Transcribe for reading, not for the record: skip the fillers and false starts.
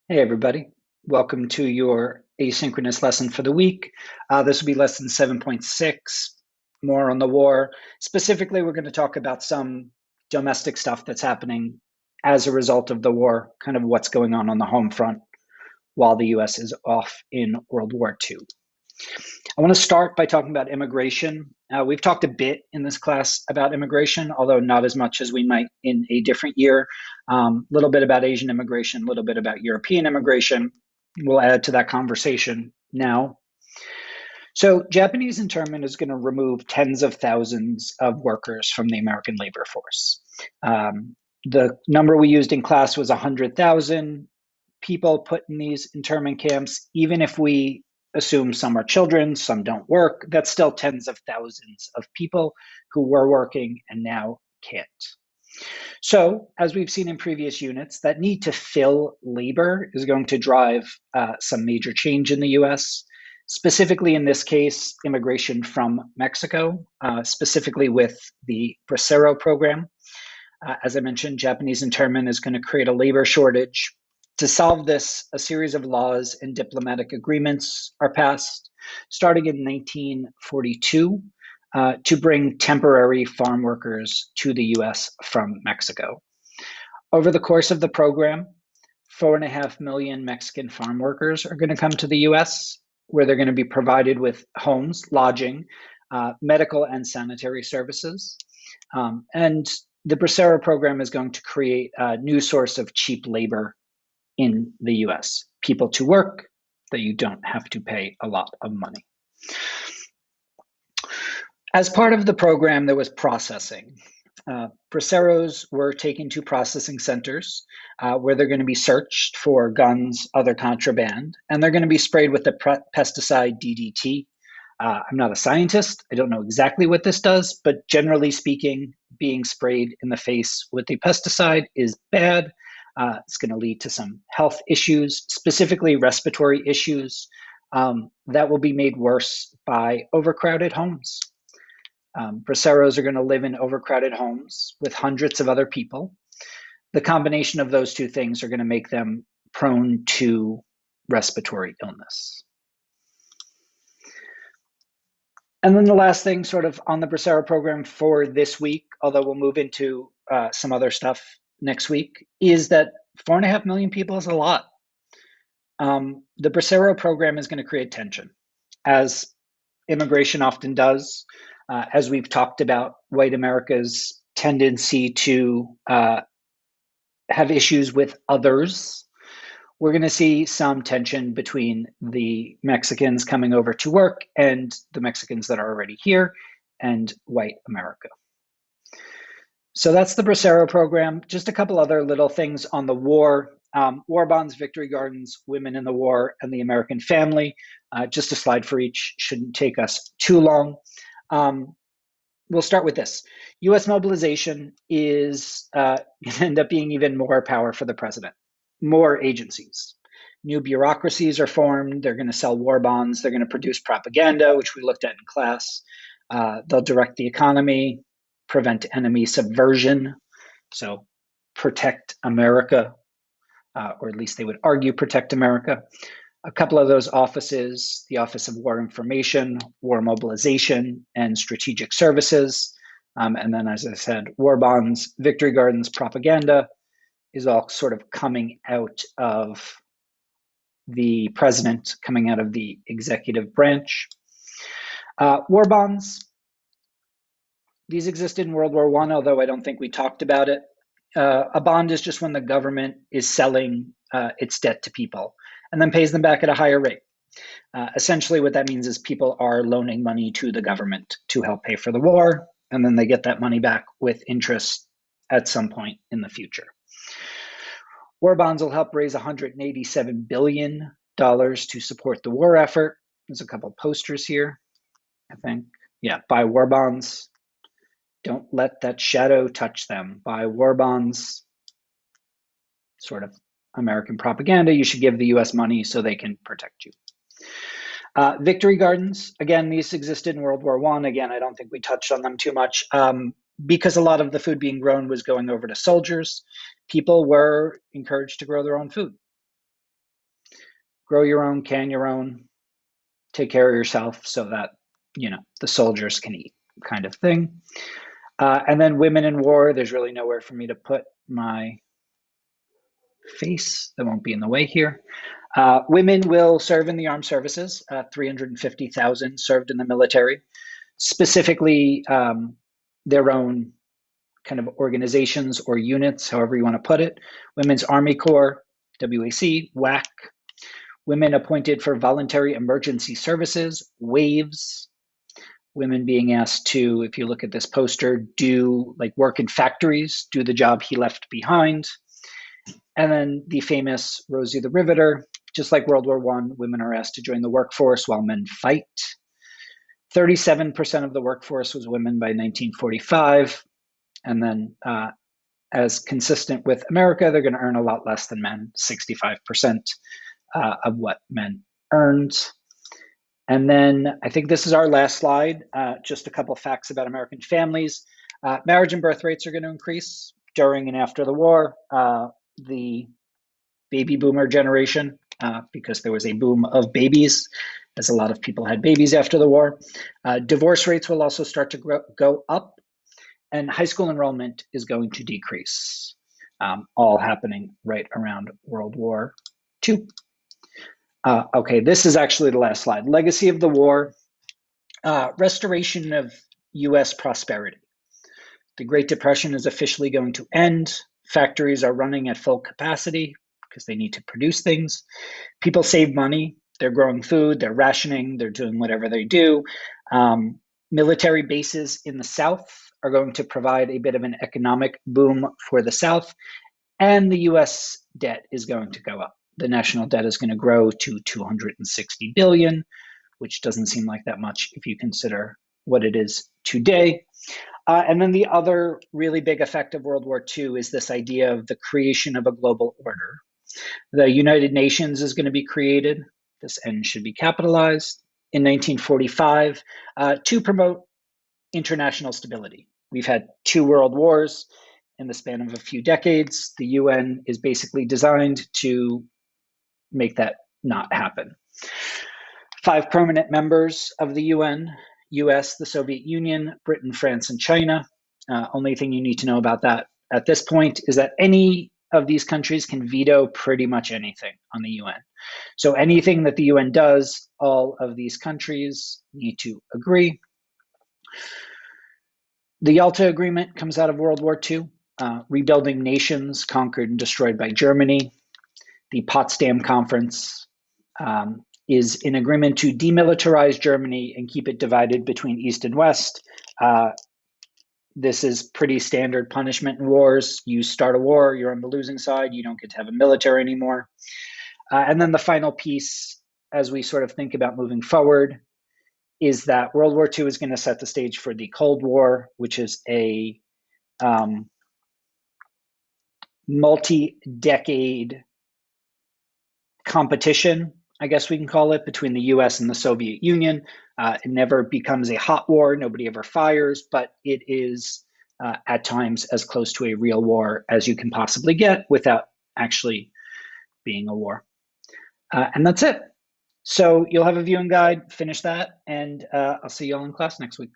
Hey, everybody. Welcome to your asynchronous lesson for the week. This will be lesson 7.6, more on the war. Specifically, we're going to talk about some domestic stuff that's happening as a result of the war, kind of what's going on the home front while the US is off in World War II. I want to start by talking about immigration. We've talked a bit in this class about immigration, although not as much as we might in a different year. A little bit about Asian immigration, a little bit about European immigration. We'll add to that conversation now. So, Japanese internment is going to remove tens of thousands of workers from the American labor force. The number we used in class was 100,000 people put in these internment camps. Even if we assume some are children, some don't work, that's still tens of thousands of people who were working and now can't. So, as we've seen in previous units, that need to fill labor is going to drive some major change in the US, specifically in this case, immigration from Mexico, specifically with the Bracero program. As I mentioned, Japanese internment is going to create a labor shortage. To solve this, a series of laws and diplomatic agreements are passed, starting in 1942, to bring temporary farm workers to the US from Mexico. Over the course of the program, 4.5 million Mexican farm workers are going to come to the US, where they're going to be provided with homes, lodging, medical and sanitary services. And the Bracero program is going to create a new source of cheap labor in the US, people to work that you don't have to pay a lot of money. As part of the program, there was processing. Braceros were taken to processing centers where they're going to be searched for guns, other contraband, and they're going to be sprayed with the pesticide DDT. I'm not a scientist. I don't know exactly what this does, but generally speaking, being sprayed in the face with a pesticide is bad. It's going to lead to some health issues, specifically respiratory issues, that will be made worse by overcrowded homes. Braceros are going to live in overcrowded homes with hundreds of other people. The combination of those two things are going to make them prone to respiratory illness. And then the last thing, sort of on the Bracero program for this week, although we'll move into some other stuff next week, is that 4.5 million people is a lot. The Bracero program is going to create tension, as immigration often does. As we've talked about, white America's tendency to have issues with others. We're going to see some tension between the Mexicans coming over to work and the Mexicans that are already here and white America. So that's the Bracero program. Just a couple other little things on the war. War bonds, victory gardens, women in the war, and the American family. Just a slide for each, shouldn't take us too long. We'll start with this. US mobilization is going to end up being even more power for the president, more agencies. New bureaucracies are formed. They're going to sell war bonds. They're going to produce propaganda, which we looked at in class. They'll direct the economy, prevent enemy subversion, so protect America, or at least they would argue protect America. A couple of those offices, the Office of War Information, War Mobilization, and Strategic Services. And then, as I said, war bonds, victory gardens, propaganda is all sort of coming out of the president, coming out of the executive branch. War bonds, these existed in World War I, although I don't think we talked about it. A bond is just when the government is selling its debt to people and then pays them back at a higher rate. Essentially, what that means is people are loaning money to the government to help pay for the war, and then they get that money back with interest at some point in the future. War bonds will help raise $187 billion to support the war effort. There's a couple posters here, I think. Yeah, buy war bonds. Don't let that shadow touch them. Buy war bonds. Sort of American propaganda. You should give the US money so they can protect you. Victory gardens, again, these existed in World War I. Again, I don't think we touched on them too much. Because a lot of the food being grown was going over to soldiers, people were encouraged to grow their own food. grow your own, can your own, take care of yourself so that, the soldiers can eat, kind of thing. And then women in war, there's really nowhere for me to put my face that won't be in the way here. Women will serve in the armed services. 350,000 served in the military, specifically their own kind of organizations or units, however you want to put it. Women's Army Corps, WAC, WAC. Women appointed for voluntary emergency services, WAVES. Women being asked to, if you look at this poster, do like work in factories, do the job he left behind. And then the famous Rosie the Riveter, just like World War I, women are asked to join the workforce while men fight. 37% of the workforce was women by 1945. And then as consistent with America, they're going to earn a lot less than men, 65% of what men earned. And then I think this is our last slide, just a couple facts about American families. Marriage and birth rates are going to increase during and after the war. The baby boomer generation, because there was a boom of babies, as a lot of people had babies after the war. Divorce rates will also start to go up, and high school enrollment is going to decrease, all happening right around World War II. Okay, this is actually the last slide. Legacy of the war, restoration of US prosperity. The Great Depression is officially going to end. Factories are running at full capacity because they need to produce things. People save money. They're growing food, they're rationing, they're doing whatever they do. Military bases in the South are going to provide a bit of an economic boom for the South, and the US debt is going to go up. The national debt is going to grow to 260 billion, which doesn't seem like that much if you consider what it is today. And then the other really big effect of World War II is this idea of the creation of a global order. The United Nations is going to be created. This N should be capitalized in 1945 to promote international stability. We've had 2 world wars in the span of a few decades. The UN is basically designed to make that not happen. 5 permanent members of the UN: US, the Soviet Union, Britain, France, and China. Only thing you need to know about that at this point is that any of these countries can veto pretty much anything on the UN. So anything that the UN does, all of these countries need to agree. The Yalta Agreement comes out of World War II, rebuilding nations conquered and destroyed by Germany. The Potsdam Conference is an agreement to demilitarize Germany and keep it divided between East and West. This is pretty standard punishment in wars. You start a war, you're on the losing side, you don't get to have a military anymore. And then the final piece, as we sort of think about moving forward, is that World War II is going to set the stage for the Cold War, which is a multi-decade competition, I guess we can call it, between the US and the Soviet Union. It never becomes a hot war. Nobody ever fires, but it is at times as close to a real war as you can possibly get without actually being a war. And that's it. So you'll have a viewing guide, finish that, and I'll see you all in class next week.